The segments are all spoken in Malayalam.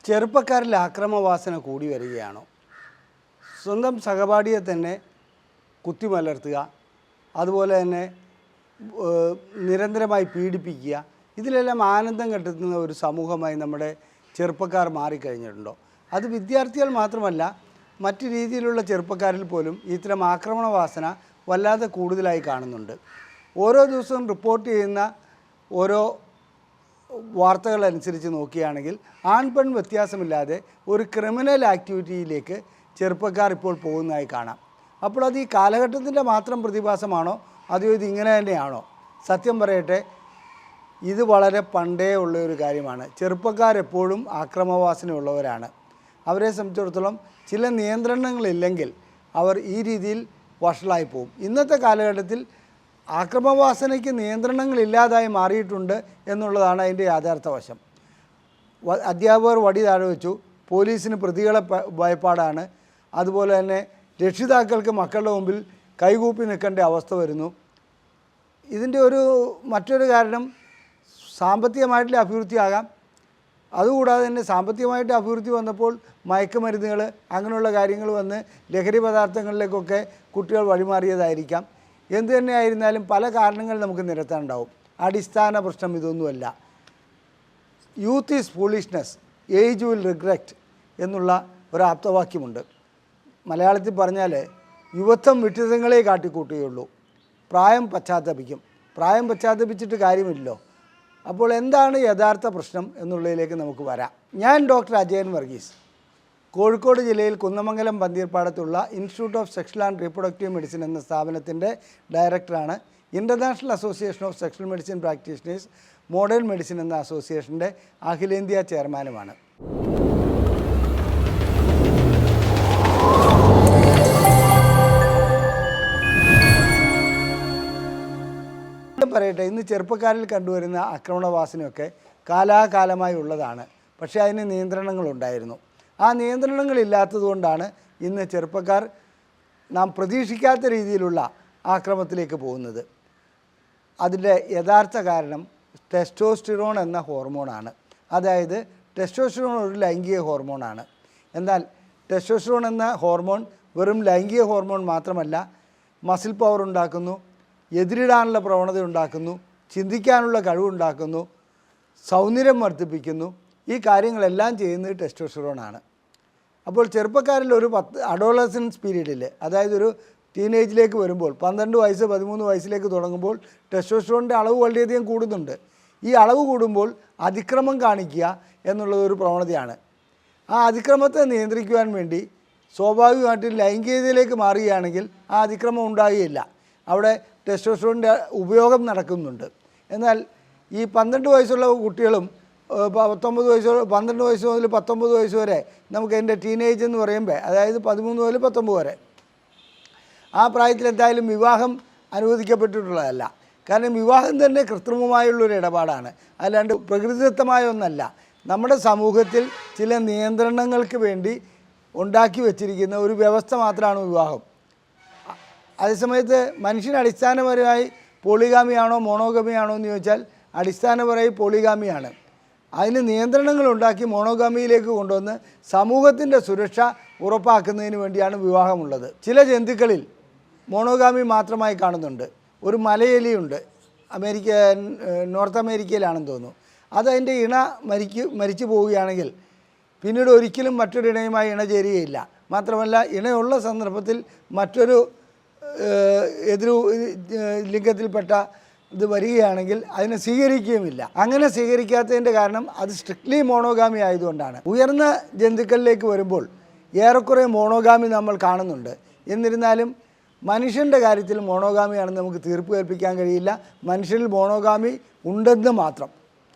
ചെറുപ്പക്കാരിൽ ആക്രമവാസന കൂടി വരികയാണോ? സ്വന്തം സഹപാഠിയെ തന്നെ കുത്തിമലർത്തുക, അതുപോലെ തന്നെ നിരന്തരമായി പീഡിപ്പിക്കുക, ഇതിലെല്ലാം ആനന്ദം കണ്ടെത്തുന്ന ഒരു സമൂഹമായി നമ്മുടെ ചെറുപ്പക്കാർ മാറിക്കഴിഞ്ഞിട്ടുണ്ടോ? അത് വിദ്യാർത്ഥികൾ മാത്രമല്ല, മറ്റു രീതിയിലുള്ള ചെറുപ്പക്കാരിൽ പോലും ഇത്തരം ആക്രമണവാസന വല്ലാതെ കൂടുതലായി കാണുന്നുണ്ട്. ഓരോ ദിവസവും റിപ്പോർട്ട് ചെയ്യുന്ന ഓരോ വാർത്തകളനുസരിച്ച് നോക്കുകയാണെങ്കിൽ ആൺപെൺ വ്യത്യാസമില്ലാതെ ഒരു ക്രിമിനൽ ആക്ടിവിറ്റിയിലേക്ക് ചെറുപ്പക്കാർ ഇപ്പോൾ പോകുന്നതായി കാണാം. അപ്പോൾ അത് ഈ കാലഘട്ടത്തിൻ്റെ മാത്രം പ്രതിഭാസമാണോ, അതോ ഇതിങ്ങനെ തന്നെയാണോ? സത്യം പറയട്ടെ, ഇത് വളരെ പണ്ടേ ഉള്ള ഒരു കാര്യമാണ്. ചെറുപ്പക്കാരെപ്പോഴും ആക്രമവാസനയുള്ളവരാണ്. അവരെ സംബന്ധിച്ചിടത്തോളം ചില നിയന്ത്രണങ്ങളില്ലെങ്കിൽ അവർ ഈ രീതിയിൽ വഷളായി പോകും. ഇന്നത്തെ കാലഘട്ടത്തിൽ ആക്രമവാസനയ്ക്ക് നിയന്ത്രണങ്ങളില്ലാതായി മാറിയിട്ടുണ്ട് എന്നുള്ളതാണ് അതിൻ്റെ യഥാർത്ഥ വശം. അധ്യാപകർ വടി താഴെ വെച്ചു, പോലീസിന് പ്രതികളെ ഭയപ്പാടാണ്, അതുപോലെ തന്നെ രക്ഷിതാക്കൾക്ക് മക്കളുടെ മുമ്പിൽ കൈകൂപ്പി നിൽക്കേണ്ട അവസ്ഥ വരുന്നു. ഇതിൻ്റെ മറ്റൊരു കാരണം സാമ്പത്തികമായിട്ടുള്ള അഭിവൃദ്ധിയാകാം. അതുകൂടാതെ തന്നെ സാമ്പത്തികമായിട്ട് അഭിവൃദ്ധി വന്നപ്പോൾ മയക്കുമരുന്നുകൾ അങ്ങനെയുള്ള കാര്യങ്ങൾ വന്ന് ലഹരി പദാർത്ഥങ്ങളിലേക്കൊക്കെ കുട്ടികൾ വഴിമാറിയതായിരിക്കാം. എന്തു തന്നെയായിരുന്നാലും പല കാരണങ്ങൾ നമുക്ക് നിരത്താനുണ്ടാവും. അടിസ്ഥാന പ്രശ്നം ഇതൊന്നുമല്ല. Youth is foolishness, age will regret എന്നുള്ള ഒരു ആപ്തവാക്യമുണ്ട്. മലയാളത്തിൽ പറഞ്ഞാൽ യുവത്വം വിഡ്ഢിത്തങ്ങളെ കാട്ടിക്കൂട്ടുകയുള്ളൂ, പ്രായം പശ്ചാത്തപിക്കും. പ്രായം പശ്ചാത്തപിച്ചിട്ട് കാര്യമില്ലല്ലോ. അപ്പോൾ എന്താണ് യഥാർത്ഥ പ്രശ്നം എന്നുള്ളതിലേക്ക് നമുക്ക് വരാം. ഞാൻ ഡോക്ടർ അജയൻ വർഗീസ്, കോഴിക്കോട് ജില്ലയിൽ കുന്നമംഗലം പന്തീർപ്പാടത്തുള്ള institute of sexual and reproductive medicine എന്ന സ്ഥാപനത്തിൻ്റെ ഡയറക്ടറാണ്. International association of sexual medicine practitioners modern medicine എന്ന അസോസിയേഷൻ്റെ അഖിലേന്ത്യാ ചെയർമാനുമാണ്. പറയട്ടെ, ഇന്ന് ചെറുപ്പക്കാരിൽ കണ്ടുവരുന്ന ആക്രമണവാസനയൊക്കെ കാലാകാലമായി ഉള്ളതാണ്. പക്ഷേ അതിന് നിയന്ത്രണങ്ങളുണ്ടായിരുന്നു. ആ നിയന്ത്രണങ്ങളില്ലാത്തതുകൊണ്ടാണ് ഇന്ന് ചെറുപ്പക്കാർ നാം പ്രതീക്ഷിക്കാത്ത രീതിയിലുള്ള ആക്രമണത്തിലേക്ക് പോകുന്നത്. അതിൻ്റെ യഥാർത്ഥ കാരണം ടെസ്റ്റോസ്റ്റിറോൺ എന്ന ഹോർമോണാണ്. അതായത് ടെസ്റ്റോസ്റ്റിറോൺ ഒരു ലൈംഗിക ഹോർമോണാണ്. എന്നാൽ ടെസ്റ്റോസ്റ്റിറോൺ എന്ന ഹോർമോൺ വെറും ലൈംഗിക ഹോർമോൺ മാത്രമല്ല, മസിൽ പവർ ഉണ്ടാക്കുന്നു, എതിരിടാനുള്ള പ്രവണത ഉണ്ടാക്കുന്നു, ചിന്തിക്കാനുള്ള കഴിവുണ്ടാക്കുന്നു, സൗന്ദര്യം വർദ്ധിപ്പിക്കുന്നു. ഈ കാര്യങ്ങളെല്ലാം ചെയ്യുന്നത് ടെസ്റ്റോസ്റ്റിറോണാണ്. അപ്പോൾ ചെറുപ്പക്കാരിൽ ഒരു അഡോളസൻസ് പീരീഡിൽ, അതായത് ഒരു ടീനേജിലേക്ക് വരുമ്പോൾ 12 വയസ്സ് 13 വയസ്സിലേക്ക് തുടങ്ങുമ്പോൾ ടെസ്റ്റോസ്റ്റിറോണിൻ്റെ അളവ് വളരെയധികം കൂടുന്നുണ്ട്. ഈ അളവ് കൂടുമ്പോൾ അതിക്രമം കാണിക്കുക എന്നുള്ളതൊരു പ്രവണതയാണ്. ആ അതിക്രമത്തെ നിയന്ത്രിക്കുവാൻ വേണ്ടി സ്വാഭാവികമായിട്ടും ലൈംഗികതയിലേക്ക് മാറുകയാണെങ്കിൽ ആ അതിക്രമം ഉണ്ടാകുകയില്ല. അവിടെ ടെസ്റ്റോസ്റ്റിറോണിൻ്റെ ഉപയോഗം നടക്കുന്നുണ്ട്. എന്നാൽ ഈ 12 വയസ്സുള്ള കുട്ടികളും 12 വയസ്സ് മുതൽ 19 വയസ്സ് വരെ നമുക്ക് അതിൻ്റെ ടീനേജ് എന്ന് പറയുമ്പോൾ, അതായത് 13 മുതൽ 19 വരെ, ആ പ്രായത്തിൽ എന്തായാലും വിവാഹം അനുവദിക്കപ്പെട്ടിട്ടുള്ളതല്ല. കാരണം വിവാഹം തന്നെ കൃത്രിമമായുള്ളൊരു ഇടപാടാണ്, അല്ലാണ്ട് പ്രകൃതിദത്തമായ ഒന്നല്ല. നമ്മുടെ സമൂഹത്തിൽ ചില നിയന്ത്രണങ്ങൾക്ക് വേണ്ടി ഉണ്ടാക്കി വച്ചിരിക്കുന്ന ഒരു വ്യവസ്ഥ മാത്രമാണ് വിവാഹം. അതേസമയത്ത് മനുഷ്യൻ അടിസ്ഥാനപരമായി പോളിഗാമിയാണോ മോണോഗമിയാണോ എന്ന് ചോദിച്ചാൽ അടിസ്ഥാനപരമായി പോളിഗാമിയാണ്. അതിന് നിയന്ത്രണങ്ങൾ ഉണ്ടാക്കി മോണോഗാമിയിലേക്ക് കൊണ്ടുവന്ന് സമൂഹത്തിൻ്റെ സുരക്ഷ ഉറപ്പാക്കുന്നതിന് വേണ്ടിയാണ് വിവാഹമുള്ളത്. ചില ജന്തുക്കളിൽ മോണോഗാമി മാത്രമായി കാണുന്നുണ്ട്. ഒരു മലയെലിയുണ്ട്, നോർത്ത് അമേരിക്കയിലാണെന്ന് തോന്നുന്നു. അതതിൻ്റെ ഇണ മരിച്ചു പോവുകയാണെങ്കിൽ പിന്നീട് ഒരിക്കലും മറ്റൊരു ഇണയുമായി ഇണ ചേരുകയില്ല. മാത്രമല്ല, ഇണയുള്ള സന്ദർഭത്തിൽ മറ്റൊരു ലിംഗത്തിൽപ്പെട്ട ഇത് വരികയാണെങ്കിൽ അതിനെ സ്വീകരിക്കുകയുമില്ല. അങ്ങനെ സ്വീകരിക്കാത്തതിൻ്റെ കാരണം അത് സ്ട്രിക്ട്ലി മോണോഗാമി ആയതുകൊണ്ടാണ്. ഉയർന്ന ജന്തുക്കളിലേക്ക് വരുമ്പോൾ ഏറെക്കുറെ മോണോഗാമി നമ്മൾ കാണുന്നുണ്ട്. എന്നിരുന്നാലും മനുഷ്യൻ്റെ കാര്യത്തിൽ മോണോഗാമിയാണെന്ന് നമുക്ക് തീർപ്പ് കൽപ്പിക്കാൻ കഴിയില്ല. മനുഷ്യരിൽ മോണോഗാമി ഉണ്ടെന്ന് മാത്രം.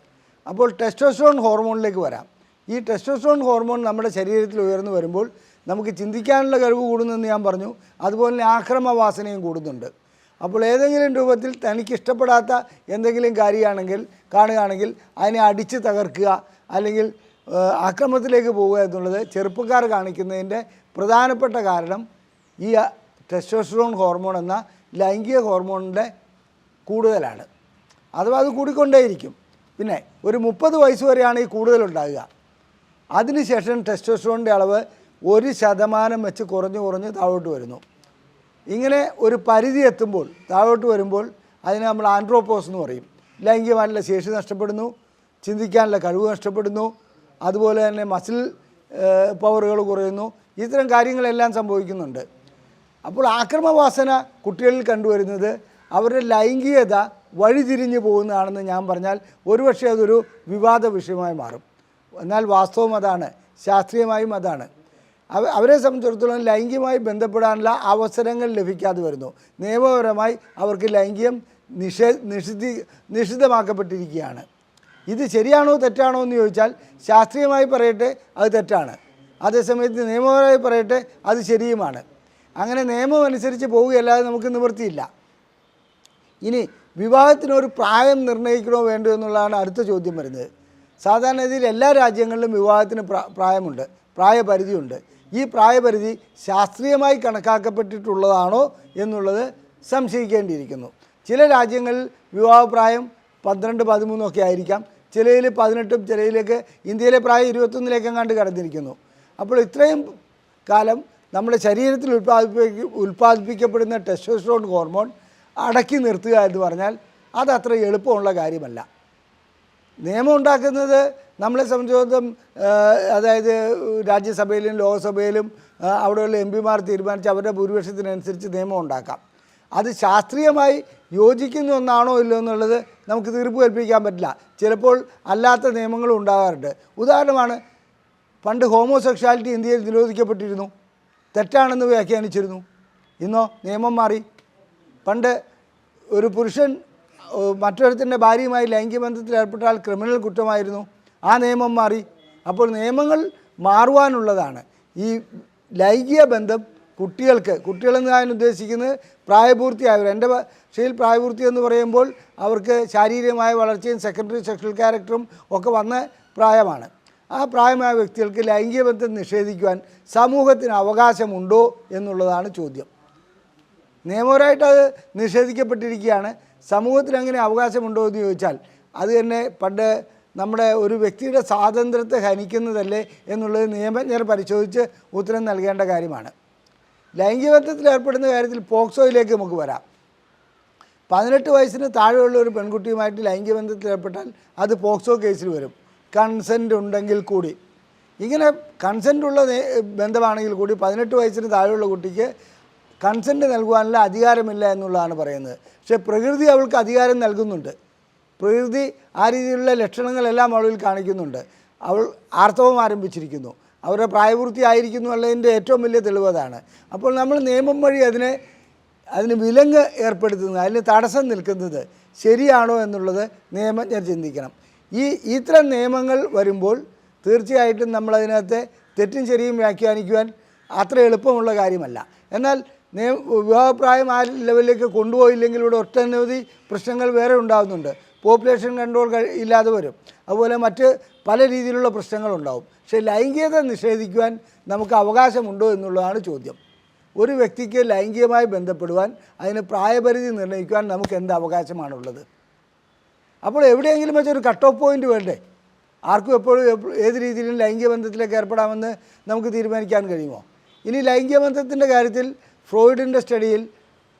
അപ്പോൾ ടെസ്റ്റോസ്റ്റിറോൺ ഹോർമോണിലേക്ക് വരാം. ഈ ടെസ്റ്റോസ്റ്റിറോൺ ഹോർമോൺ നമ്മുടെ ശരീരത്തിൽ ഉയർന്നു വരുമ്പോൾ നമുക്ക് ചിന്തിക്കാനുള്ള കഴിവ് കൂടുന്നെന്ന് ഞാൻ പറഞ്ഞു. അതുപോലെ തന്നെ ആക്രമവാസനയും കൂടുന്നുണ്ട്. അപ്പോൾ ഏതെങ്കിലും രൂപത്തിൽ തനിക്കിഷ്ടപ്പെടാത്ത എന്തെങ്കിലും കാണുകയാണെങ്കിൽ അതിനെ അടിച്ച് തകർക്കുക, അല്ലെങ്കിൽ ആക്രമണത്തിലേക്ക് പോവുക എന്നുള്ളത് ചെറുപ്പക്കാർ കാണിക്കുന്നതിൻ്റെ പ്രധാനപ്പെട്ട കാരണം ഈ ടെസ്റ്റോസ്റ്റിറോൺ ഹോർമോൺ എന്ന ലൈംഗിക ഹോർമോണിൻ്റെ കൂടുതലാണ്. അഥവാ അത് കൂടിക്കൊണ്ടേയിരിക്കും. പിന്നെ ഒരു 30 വയസ്സ് വരെയാണ് ഈ കൂടുതലുണ്ടാകുക. അതിനുശേഷം ടെസ്റ്റോസ്റ്ററോണിൻ്റെ അളവ് 1% വെച്ച് കുറഞ്ഞ് താഴോട്ട് വരുന്നു. ഇങ്ങനെ ഒരു പരിധി എത്തുമ്പോൾ താഴോട്ട് വരുമ്പോൾ അതിനെ നമ്മൾ ആൻഡ്രോപോസ് എന്ന് പറയും. ലൈംഗികമായിട്ടുള്ള ശേഷി നഷ്ടപ്പെടുന്നു, ചിന്തിക്കാനുള്ള കഴിവ് നഷ്ടപ്പെടുന്നു, അതുപോലെ തന്നെ മസിൽ പവറുകൾ കുറയുന്നു. ഇത്തരം കാര്യങ്ങളെല്ലാം സംഭവിക്കുന്നുണ്ട്. അപ്പോൾ ആക്രമവാസന കുട്ടികളിൽ കണ്ടുവരുന്നത് അവരുടെ ലൈംഗികത വഴിതിരിഞ്ഞു പോകുന്നതാണെന്ന് ഞാൻ പറഞ്ഞാൽ ഒരുപക്ഷെ അതൊരു വിവാദ വിഷയമായി മാറും. എന്നാൽ വാസ്തവം അതാണ്, ശാസ്ത്രീയമായും അതാണ്. അവരെ സംബന്ധിച്ചിടത്തോളം ലൈംഗികമായി ബന്ധപ്പെടാനുള്ള അവസരങ്ങൾ ലഭിക്കാതെ വരുന്നു. നിയമപരമായി അവർക്ക് ലൈംഗികം നിഷിദ്ധമാക്കപ്പെട്ടിരിക്കുകയാണ്. ഇത് ശരിയാണോ തെറ്റാണോ എന്ന് ചോദിച്ചാൽ ശാസ്ത്രീയമായി പറയട്ടെ അത് തെറ്റാണ്, അതേസമയത്ത് നിയമപരമായി പറയട്ടെ അത് ശരിയുമാണ്. അങ്ങനെ നിയമം അനുസരിച്ച് പോവുകയല്ലാതെ നമുക്ക് നിവൃത്തിയില്ല. ഇനി വിവാഹത്തിനൊരു പ്രായം നിർണ്ണയിക്കണോ വേണ്ടോ എന്നുള്ളതാണ് അടുത്ത ചോദ്യം വരുന്നത്. സാധാരണ രീതിയിൽ എല്ലാ രാജ്യങ്ങളിലും വിവാഹത്തിന് പ്രായമുണ്ട്, പ്രായപരിധിയുണ്ട്. ഈ പ്രായപരിധി ശാസ്ത്രീയമായി കണക്കാക്കപ്പെട്ടിട്ടുള്ളതാണോ എന്നുള്ളത് സംശയിക്കേണ്ടിയിരിക്കുന്നു. ചില രാജ്യങ്ങളിൽ വിവാഹപ്രായം 12-13 ഒക്കെ ആയിരിക്കാം, ചിലയിൽ 18, ചിലയിലേക്ക് ഇന്ത്യയിലെ പ്രായം 21 കടന്നിരിക്കുന്നു. അപ്പോൾ ഇത്രയും കാലം നമ്മുടെ ശരീരത്തിൽ ഉൽപ്പാദിപ്പിക്കപ്പെടുന്ന ടെസ്റ്റോസ്റ്ററോൺ ഹോർമോൺ അടക്കി നിർത്തുക എന്ന് പറഞ്ഞാൽ അതത്ര എളുപ്പമുള്ള കാര്യമല്ല. നിയമം ഉണ്ടാക്കുന്നത് നമ്മളെ സംബന്ധിച്ചിടത്തോളം അതായത് രാജ്യസഭയിലും ലോകസഭയിലും അവിടെയുള്ള എംപിമാർ തീരുമാനിച്ച് അവരുടെ ഭൂരിപക്ഷത്തിനനുസരിച്ച് നിയമം ഉണ്ടാക്കാം. അത് ശാസ്ത്രീയമായി യോജിക്കുന്ന ഒന്നാണോ ഇല്ലയോ എന്നുള്ളത് നമുക്ക് തീർപ്പ് കൽപ്പിക്കാൻ പറ്റില്ല. ചിലപ്പോൾ അല്ലാത്ത നിയമങ്ങളും ഉണ്ടാകാറുണ്ട്. ഉദാഹരണമാണ്, പണ്ട് ഹോമോസെക്ഷാലിറ്റി ഇന്ത്യയിൽ നിരോധിക്കപ്പെട്ടിരുന്നു, തെറ്റാണെന്ന് വ്യാഖ്യാനിച്ചിരുന്നു. ഇന്നോ നിയമം മാറി. പണ്ട് ഒരു പുരുഷൻ മറ്റൊരുത്തിൻ്റെ ഭാര്യയുമായി ലൈംഗിക ബന്ധത്തിൽ ഏർപ്പെട്ടാൽ ക്രിമിനൽ കുറ്റമായിരുന്നു, ആ നിയമം മാറി. അപ്പോൾ നിയമങ്ങൾ മാറുവാനുള്ളതാണ്. ഈ ലൈംഗിക ബന്ധം കുട്ടികളെന്ന് ഞാൻ ഉദ്ദേശിക്കുന്നത് പ്രായപൂർത്തിയായവർ. എൻ്റെ ഭാഷയിൽ പ്രായപൂർത്തി എന്ന് പറയുമ്പോൾ അവർക്ക് ശാരീരികമായ വളർച്ചയും സെക്കൻഡറി സെക്ഷൽ ക്യാരക്ടറും ഒക്കെ വന്ന പ്രായമാണ്. ആ പ്രായമായ വ്യക്തികൾക്ക് ലൈംഗിക ബന്ധം നിഷേധിക്കുവാൻ സമൂഹത്തിന് അവകാശമുണ്ടോ എന്നുള്ളതാണ് ചോദ്യം. നിയമപരമായിട്ട് അത് നിഷേധിക്കപ്പെട്ടിരിക്കുകയാണ്. സമൂഹത്തിന് അങ്ങനെ അവകാശമുണ്ടോ എന്ന് ചോദിച്ചാൽ അത് തന്നെ പണ്ട് നമ്മുടെ ഒരു വ്യക്തിയുടെ സ്വാതന്ത്ര്യത്തെ ഹനിക്കുന്നതല്ലേ എന്നുള്ളത് നിയമജ്ഞർ പരിശോധിച്ച് ഉത്തരം നൽകേണ്ട കാര്യമാണ്. ലൈംഗിക ബന്ധത്തിൽ ഏർപ്പെടുന്ന കാര്യത്തിൽ പോക്സോയിലേക്ക് നമുക്ക് വരാം. 18 വയസ്സിന് താഴെയുള്ള ഒരു പെൺകുട്ടിയുമായിട്ട് ലൈംഗിക ബന്ധത്തിൽ ഏർപ്പെട്ടാൽ അത് പോക്സോ കേസിൽ വരും, കൺസെൻറ്റ് ഉണ്ടെങ്കിൽ കൂടി. ഇങ്ങനെ കൺസെൻറ്റുള്ള ബന്ധമാണെങ്കിൽ കൂടി 18 വയസ്സിന് താഴെയുള്ള കുട്ടിക്ക് കൺസെൻറ്റ് നൽകുവാനുള്ള അധികാരമില്ല എന്നുള്ളതാണ് പറയുന്നത്. പക്ഷേ പ്രകൃതി അവൾക്ക് അധികാരം നൽകുന്നുണ്ട്. പ്രകൃതി ആ രീതിയിലുള്ള ലക്ഷണങ്ങളെല്ലാം അവളിൽ കാണിക്കുന്നുണ്ട്. അവൾ ആർത്തവം ആരംഭിച്ചിരിക്കുന്നു, അവരുടെ പ്രായപൂർത്തിയായിരിക്കുന്നു എന്നുള്ളതിൻ്റെ ഏറ്റവും വലിയ തെളിവ് അതാണ്. അപ്പോൾ നമ്മൾ നിയമം വഴി അതിന് വിലങ്ങ് ഏർപ്പെടുത്തുന്നത്, അതിന് തടസ്സം നിൽക്കുന്നത് ശരിയാണോ എന്നുള്ളത് നിയമജ്ഞർ ചിന്തിക്കണം. ഇത്തരം നിയമങ്ങൾ വരുമ്പോൾ തീർച്ചയായിട്ടും നമ്മളതിനകത്തെ തെറ്റും ശരിയും വ്യാഖ്യാനിക്കുവാൻ അത്ര എളുപ്പമുള്ള കാര്യമല്ല. എന്നാൽ വിവാഹപ്രായം ആ ലെവലിലേക്ക് കൊണ്ടുപോയില്ലെങ്കിൽ ഇവിടെ ഒട്ടനവധി പ്രശ്നങ്ങൾ വേറെ ഉണ്ടാകുന്നുണ്ട്. പോപ്പുലേഷൻ കൺട്രോൾ ഇല്ലാതെ വരും, അതുപോലെ മറ്റ് പല രീതിയിലുള്ള പ്രശ്നങ്ങളുണ്ടാവും. പക്ഷേ ലൈംഗികത നിഷേധിക്കുവാൻ നമുക്ക് അവകാശമുണ്ടോ എന്നുള്ളതാണ് ചോദ്യം. ഒരു വ്യക്തിക്ക് ലൈംഗികമായി ബന്ധപ്പെടുവാൻ അതിന് പ്രായപരിധി നിർണ്ണയിക്കുവാൻ നമുക്ക് എന്ത് അവകാശമാണുള്ളത്? അപ്പോൾ എവിടെയെങ്കിലും വെച്ചൊരു കട്ട് ഓഫ് പോയിൻ്റ് വേണ്ടേ? ആർക്കും എപ്പോഴും ഏത് രീതിയിലും ലൈംഗിക ബന്ധത്തിലേക്ക് ഏർപ്പെടാമെന്ന് നമുക്ക് തീരുമാനിക്കാൻ കഴിയുമോ? ഇനി ലൈംഗിക ബന്ധത്തിൻ്റെ കാര്യത്തിൽ ഫ്രോയിഡിൻ്റെ സ്റ്റഡിയിൽ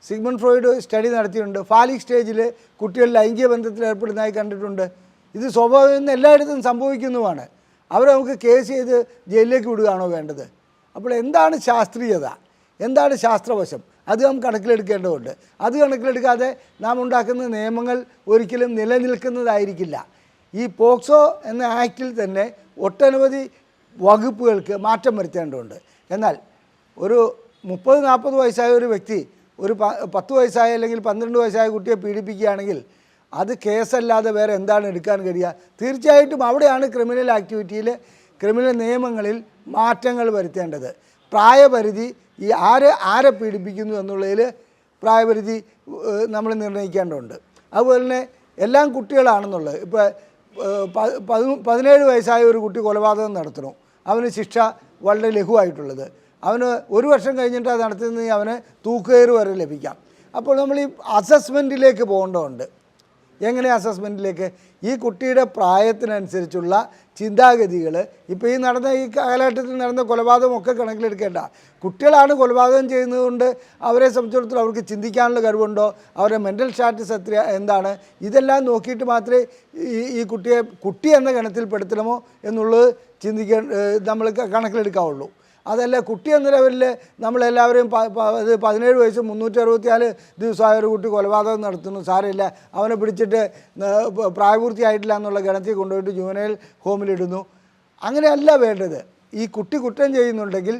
സിഗ്മണ്ട് ഫ്രോയിഡ് സ്റ്റഡി നടത്തിയിട്ടുണ്ട്. ഫാലിക് സ്റ്റേജിൽ കുട്ടികൾ ലൈംഗിക ബന്ധത്തിൽ ഏർപ്പെടുന്നതായി കണ്ടിട്ടുണ്ട്. ഇത് സ്വാഭാവികം എല്ലായിടത്തും സംഭവിക്കുന്നതുമാണ്. അവരെ നമുക്ക് കേസ് ചെയ്ത് ജയിലിലേക്ക് വിടുകയാണോ വേണ്ടത്? അപ്പോൾ എന്താണ് ശാസ്ത്രീയത, എന്താണ് ശാസ്ത്രവശം, അത് നാം കണക്കിലെടുക്കേണ്ടതുണ്ട്. അത് കണക്കിലെടുക്കാതെ നാം ഉണ്ടാക്കുന്ന നിയമങ്ങൾ ഒരിക്കലും നിലനിൽക്കുന്നതായിരിക്കില്ല. ഈ പോക്സോ എന്ന ആക്റ്റിൽ തന്നെ ഒട്ടനവധി വകുപ്പുകൾക്ക് മാറ്റം വരുത്തേണ്ടതുണ്ട്. എന്നാൽ ഒരു 30-40 വയസ്സായ ഒരു വ്യക്തി ഒരു 10 വയസ്സായ അല്ലെങ്കിൽ 12 വയസ്സായ കുട്ടിയെ പീഡിപ്പിക്കുകയാണെങ്കിൽ അത് കേസല്ലാതെ വേറെ എന്താണ് എടുക്കാൻ കഴിയുക? തീർച്ചയായിട്ടും അവിടെയാണ് ക്രിമിനൽ ആക്ടിവിറ്റിയിൽ, ക്രിമിനൽ നിയമങ്ങളിൽ മാറ്റങ്ങൾ വരുത്തേണ്ടത്. പ്രായപരിധി ആരെ പീഡിപ്പിക്കുന്നു എന്നുള്ളതിൽ പ്രായപരിധി നമ്മൾ നിർണ്ണയിക്കേണ്ടതുണ്ട്. അതുപോലെ തന്നെ എല്ലാം കുട്ടികളാണെന്നുള്ളത്. ഇപ്പോൾ 17 വയസ്സായ ഒരു കുട്ടി കൊലപാതകം നടത്തണു, അവന് ശിക്ഷ വളരെ ലഘുവായിട്ടുള്ളത്. അവന് 1 വർഷം കഴിഞ്ഞിട്ട് അത് നടത്തുന്നതിന് അവന് തൂക്കുകയറ് വരെ ലഭിക്കാം. അപ്പോൾ നമ്മൾ ഈ അസസ്മെൻറ്റിലേക്ക് പോകേണ്ടതുണ്ട്. എങ്ങനെ അസസ്മെൻറ്റിലേക്ക്? ഈ കുട്ടിയുടെ പ്രായത്തിനനുസരിച്ചുള്ള ചിന്താഗതികൾ ഇപ്പോൾ ഈ നടന്ന ഈ കാലഘട്ടത്തിൽ നടന്ന കൊലപാതകമൊക്കെ കണക്കിലെടുക്കേണ്ട. കുട്ടികളാണ് കൊലപാതകം ചെയ്യുന്നതുകൊണ്ട് അവരെ സംബന്ധിച്ചിടത്തോളം അവർക്ക് ചിന്തിക്കാനുള്ള കഴിവുണ്ടോ, അവരുടെ മെൻ്റൽ സ്റ്റാറ്റസ് എന്താണ്, ഇതെല്ലാം നോക്കിയിട്ട് മാത്രമേ ഈ കുട്ടിയെ കുട്ടി എന്ന ഗണത്തിൽപ്പെടുത്തണമോ എന്നുള്ളത് നമ്മൾ കണക്കിലെടുക്കാവുള്ളൂ. അതല്ല കുട്ടി എന്ന ലെവലിൽ നമ്മളെല്ലാവരെയും 17 വയസ്സ് 364 ദിവസമായ ഒരു കുട്ടി കൊലപാതകം നടത്തുന്നു, സാരമില്ല അവനെ പിടിച്ചിട്ട് പ്രായപൂർത്തിയായിട്ടില്ല എന്നുള്ള ഗണത്തിൽ കൊണ്ടുപോയിട്ട് ജുവനൈൽ ഹോമിലിടുന്നു. അങ്ങനെയല്ല വേണ്ടത്. ഈ കുട്ടി കുറ്റം ചെയ്യുന്നുണ്ടെങ്കിൽ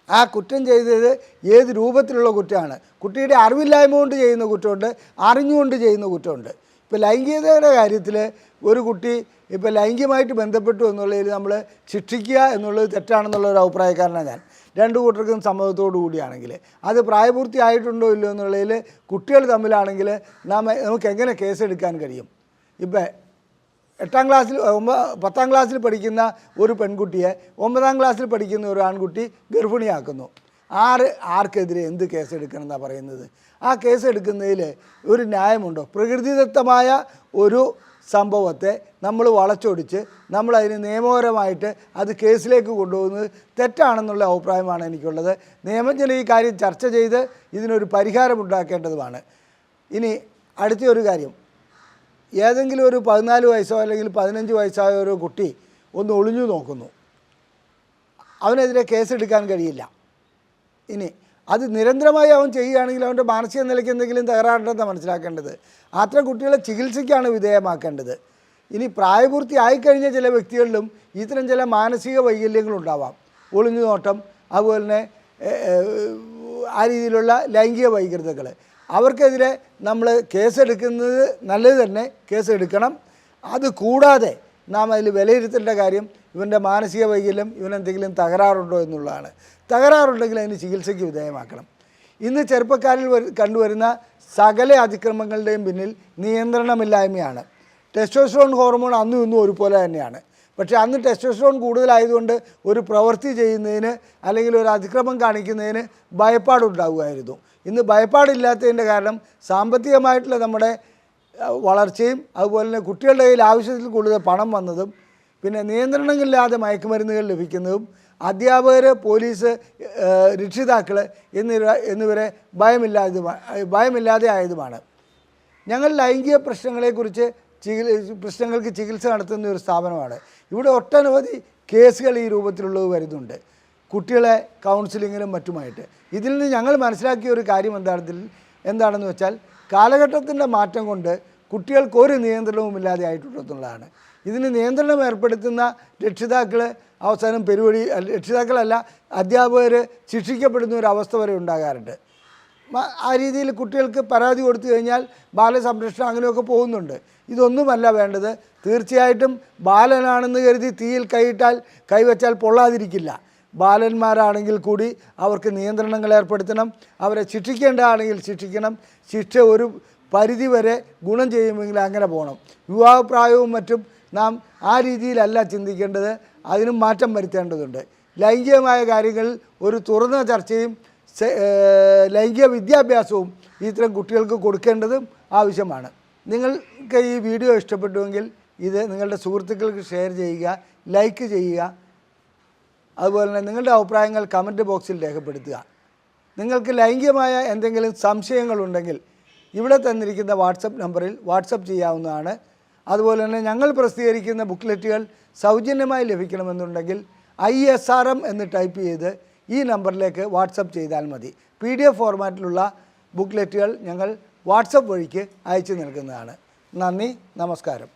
ആ കുറ്റം ചെയ്തത് ഏത് രൂപത്തിലുള്ള കുറ്റമാണ്. കുട്ടിയുടെ അറിവില്ലായ്മ കൊണ്ട് ചെയ്യുന്ന കുറ്റമുണ്ട്, അറിഞ്ഞുകൊണ്ട് ചെയ്യുന്ന കുറ്റമുണ്ട്. ഇപ്പോൾ ലൈംഗികതയുടെ കാര്യത്തിൽ ഒരു കുട്ടി ഇപ്പോൾ ലൈംഗികമായിട്ട് ബന്ധപ്പെട്ടു എന്നുള്ളതിൽ നമ്മൾ ശിക്ഷിക്കുക എന്നുള്ളത് തെറ്റാണെന്നുള്ള ഒരു അഭിപ്രായക്കാരനാണ് ഞാൻ. രണ്ടു കൂട്ടർക്കും സമ്മതത്തോടു കൂടിയാണെങ്കിൽ. അത് പ്രായപൂർത്തിയായിട്ടുണ്ടോ ഇല്ലയോ എന്നുള്ളതിൽ കുട്ടികൾ തമ്മിലാണെങ്കിൽ നമുക്ക് എങ്ങനെ കേസെടുക്കാൻ കഴിയും? ഇപ്പം 10ാം ക്ലാസ്സിൽ പഠിക്കുന്ന ഒരു പെൺകുട്ടിയെ 9ാം ക്ലാസ്സിൽ പഠിക്കുന്ന ഒരു ആൺകുട്ടി ഗർഭിണിയാക്കുന്നു. ആർക്കെതിരെ എന്ത് കേസെടുക്കണം എന്നാണ് പറയുന്നത്? ആ കേസെടുക്കുന്നതിൽ ഒരു ന്യായമുണ്ടോ? പ്രകൃതിദത്തമായ ഒരു സംഭവത്തെ നമ്മൾ വളച്ചൊടിച്ച് നമ്മളതിന് നിയമപരമായിട്ട് അത് കേസിലേക്ക് കൊണ്ടുപോകുന്നത് തെറ്റാണെന്നുള്ള അഭിപ്രായമാണ് എനിക്കുള്ളത്. നിയമജ്ഞർ ഈ കാര്യം ചർച്ച ചെയ്ത് ഇതിനൊരു പരിഹാരമുണ്ടാക്കേണ്ടതുമാണ്. ഇനി അടുത്ത ഒരു കാര്യം, ഏതെങ്കിലും ഒരു 14 വയസ്സോ അല്ലെങ്കിൽ 15 വയസ്സായ ഒരു കുട്ടി ഒന്ന് ഒളിഞ്ഞു നോക്കുന്നു, അവനെതിരെ കേസെടുക്കാൻ കഴിയില്ല. ഇനി അത് നിരന്തരമായി അവൻ ചെയ്യുകയാണെങ്കിൽ അവൻ്റെ മാനസിക നിലയ്ക്ക് എന്തെങ്കിലും തകരാറുണ്ടെന്നാണ് മനസ്സിലാക്കേണ്ടത്. അത്തരം കുട്ടികളെ ചികിത്സയ്ക്കാണ് വിധേയമാക്കേണ്ടത്. ഇനി പ്രായപൂർത്തി ആയിക്കഴിഞ്ഞ ചില വ്യക്തികളിലും ഇത്തരം ചില മാനസിക വൈകല്യങ്ങളുണ്ടാവാം. ഒളിഞ്ഞു നോട്ടം, അതുപോലെ തന്നെ ആ രീതിയിലുള്ള ലൈംഗിക വൈകൃതങ്ങൾ. അവർക്കെതിരെ നമ്മൾ കേസെടുക്കുന്നത് നല്ലത് തന്നെ, കേസെടുക്കണം. അത് കൂടാതെ നാം അതിൽ വിലയിരുത്തേണ്ട കാര്യം ഇവൻ്റെ മാനസിക വൈകല്യം, ഇവനെന്തെങ്കിലും തകരാറുണ്ടോ എന്നുള്ളതാണ്. തകരാറുണ്ടെങ്കിൽ അതിന് ചികിത്സയ്ക്ക് വിധേയമാക്കണം. ഇന്ന് ചെറുപ്പക്കാരിൽ കണ്ടുവരുന്ന സകല അതിക്രമങ്ങളുടെയും പിന്നിൽ നിയന്ത്രണമില്ലായ്മയാണ്. ടെസ്റ്റോസ്റ്ററോൺ ഹോർമോൺ അന്നും ഇന്നും ഒരുപോലെ തന്നെയാണ്. പക്ഷേ അന്ന് ടെസ്റ്റോസ്റ്ററോൺ കൂടുതലായതുകൊണ്ട് ഒരു പ്രവൃത്തി ചെയ്യുന്നതിന് അല്ലെങ്കിൽ ഒരു അതിക്രമം കാണിക്കുന്നതിന് ഭയപ്പാടുണ്ടാകുമായിരുന്നു. ഇന്ന് ഭയപ്പാടില്ലാത്തതിൻ്റെ കാരണം സാമ്പത്തികമായിട്ടുള്ള നമ്മുടെ വളർച്ചയും അതുപോലെ തന്നെ കുട്ടികളുടെ കയ്യിൽ ആവശ്യത്തിൽ കൂടുതൽ പണം വന്നതും പിന്നെ നിയന്ത്രണങ്ങളില്ലാതെ മയക്കുമരുന്നുകൾ ലഭിക്കുന്നതും അധ്യാപകർ, പോലീസ്, രക്ഷിതാക്കൾ എന്നിവരെ ഭയമില്ലാതെ ആയതുമാണ്. ഞങ്ങൾ ലൈംഗിക പ്രശ്നങ്ങൾക്ക് ചികിത്സ നടത്തുന്ന ഒരു സ്ഥാപനമാണ്. ഇവിടെ ഒട്ടനവധി കേസുകൾ ഈ രൂപത്തിലുള്ളത് വരുന്നുണ്ട്, കുട്ടികളെ കൗൺസിലിങ്ങിനും മറ്റുമായിട്ട്. ഇതിൽ നിന്ന് ഞങ്ങൾ മനസ്സിലാക്കിയ ഒരു കാര്യം എന്താണെന്ന് വെച്ചാൽ കാലഘട്ടത്തിൻ്റെ മാറ്റം കൊണ്ട് കുട്ടികൾക്ക് ഒരു നിയന്ത്രണവുമില്ലാതെ ആയിട്ടുള്ളതാണ്. ഇതിന് നിയന്ത്രണം ഏർപ്പെടുത്തുന്ന രക്ഷിതാക്കൾ അവസാനം രക്ഷിതാക്കളല്ല അധ്യാപകർ ശിക്ഷിക്കപ്പെടുന്ന ഒരു അവസ്ഥ വരെ ഉണ്ടാകാറുണ്ട്. ആ രീതിയിൽ കുട്ടികൾക്ക് പരാതി കൊടുത്തു കഴിഞ്ഞാൽ ബാലസംരക്ഷണം അങ്ങനെയൊക്കെ പോകുന്നുണ്ട്. ഇതൊന്നുമല്ല വേണ്ടത്. തീർച്ചയായിട്ടും ബാലനാണെന്ന് കരുതി തീയിൽ കൈവച്ചാൽ പൊള്ളാതിരിക്കില്ല. ബാലന്മാരാണെങ്കിൽ കൂടി അവർക്ക് നിയന്ത്രണങ്ങൾ ഏർപ്പെടുത്തണം. അവരെ ശിക്ഷിക്കേണ്ടതാണെങ്കിൽ ശിക്ഷിക്കണം. ശിക്ഷ ഒരു പരിധിവരെ ഗുണം ചെയ്യുമെങ്കിൽ അങ്ങനെ പോകണം. വിവാഹപ്രായവും മറ്റും നാം ആ രീതിയിലല്ല ചിന്തിക്കേണ്ടത്, അതിനും മാറ്റം വരുത്തേണ്ടതുണ്ട്. ലൈംഗികമായ കാര്യങ്ങളിൽ ഒരു തുറന്ന ചർച്ചയും ലൈംഗിക വിദ്യാഭ്യാസവും ഇത്തരം കുട്ടികൾക്ക് കൊടുക്കേണ്ടതും ആവശ്യമാണ്. നിങ്ങൾക്ക് ഈ വീഡിയോ ഇഷ്ടപ്പെട്ടുവെങ്കിൽ ഇത് നിങ്ങളുടെ സുഹൃത്തുക്കൾക്ക് ഷെയർ ചെയ്യുക, ലൈക്ക് ചെയ്യുക. അതുപോലെ തന്നെ നിങ്ങളുടെ അഭിപ്രായങ്ങൾ കമൻറ്റ് ബോക്സിൽ രേഖപ്പെടുത്തുക. നിങ്ങൾക്ക് ലൈംഗികമായ എന്തെങ്കിലും സംശയങ്ങളുണ്ടെങ്കിൽ ഇവിടെ തന്നിരിക്കുന്ന വാട്സപ്പ് നമ്പറിൽ വാട്സപ്പ് ചെയ്യാവുന്നതാണ്. അതുപോലെ തന്നെ ഞങ്ങൾ പ്രസിദ്ധീകരിക്കുന്ന ബുക്ക്ലെറ്റുകൾ സൗജന്യമായി ലഭിക്കണമെന്നുണ്ടെങ്കിൽ ISRM എന്ന് ടൈപ്പ് ചെയ്ത് ഈ നമ്പറിലേക്ക് വാട്സപ്പ് ചെയ്താൽ മതി. PDF ഫോർമാറ്റിലുള്ള ബുക്ക്ലെറ്റുകൾ ഞങ്ങൾ വാട്സപ്പ് വഴിക്ക് അയച്ചു നൽകുന്നതാണ്. നന്ദി, നമസ്കാരം.